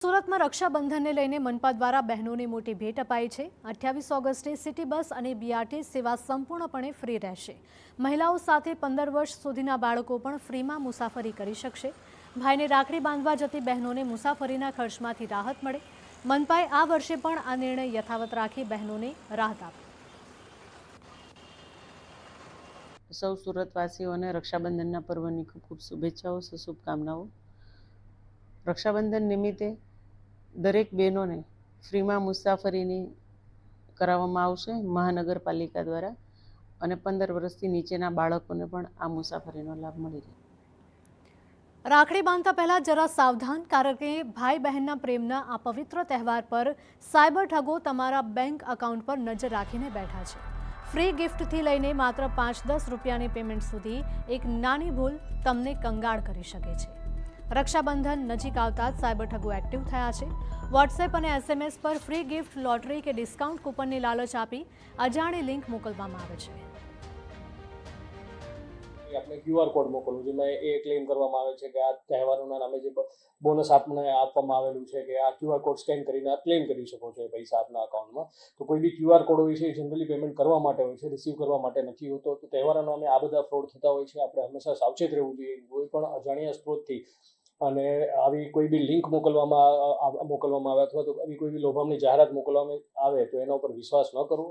સુરતમાં રક્ષાબંધનને લઈને મનપા દ્વારા બહેનોને મોટી ભેટ અપાઈ છે। 28 ઓગસ્ટે સિટી બસ અને બીઆરટી સેવા સંપૂર્ણપણે ફ્રી રહેશે। મહિલાઓ સાથે 15 વર્ષ સુધીના બાળકો પણ ફ્રીમાં મુસાફરી કરી શકશે। ભાઈને રાખડી બાંધવા જતી બહેનોને મુસાફરીના ખર્ચમાંથી રાહત મળે। મનપાએ આ વર્ષે પણ આ નિર્ણય યથાવત રાખી બહેનોને રાહત આપી। સૌ સુરતવાસીઓને રક્ષાબંધનના પર્વની ખૂબ ખૂબ શુભેચ્છાઓ, શુભકામનાઓ। રક્ષાબંધન નિમિત્તે દરેક બહેનોને ફ્રીમાં મુસાફરીની કરાવવામાં આવશે મહાનગરપાલિકા દ્વારા, અને 15 વર્ષથી નીચેના બાળકોને પણ આ મુસાફરીનો લાભ મળી રહે। રાખડી બાંધતા પહેલા જરા સાવધાન, કારણ કે ભાઈ બહેનના પ્રેમના આ પવિત્ર તહેવાર પર સાયબર ઠગો તમારા બેંક એકાઉન્ટ પર નજર રાખીને બેઠા છે। ફ્રી ગિફ્ટથી લઈને માત્ર 5-10 રૂપિયાની પેમેન્ટ સુધી એક નાની ભૂલ તમને કંગાળ કરી શકે છે। રક્ષાબંધન નજીક આવતા જ સાયબર ઠગો એક્ટિવ થયા છે। વોટ્સએપ અને એસએમએસ પર ફ્રી ગિફ્ટ, લોટરી કે ડિસ્કાઉન્ટ કૂપનની લાલચ આપી અજાણી લિંક મોકલવામાં આવે છે। આપણે QR કોડ મોકલવું, જેમાં એ ક્લેમ કરવામાં આવે છે કે આ તહેવારોના નામે જે બોનસ આપને આપવામાં આવેલું છે કે આ QR કોડ સ્કેન કરીને આ ક્લેમ કરી શકો છો એ પૈસા આપના અકાઉન્ટમાં। તો કોઈ બી QR કોડ હોય છે એ જનરલી પેમેન્ટ કરવા માટે હોય છે, રિસીવ કરવા માટે નથી હોતો। તો તહેવારોના નામે આ બધા ફ્રોડ થતા હોય છે। આપણે હંમેશા સાવચેત રહેવું જોઈએ। કોઈ પણ અજાણ્યા સ્ત્રોતથી અને આવી કોઈ બી લિંક મોકલવામાં આવે અથવા તો આવી કોઈ બી લોભામણી જાહેરાત મોકલવામાં આવે તો એના ઉપર વિશ્વાસ ન કરવો।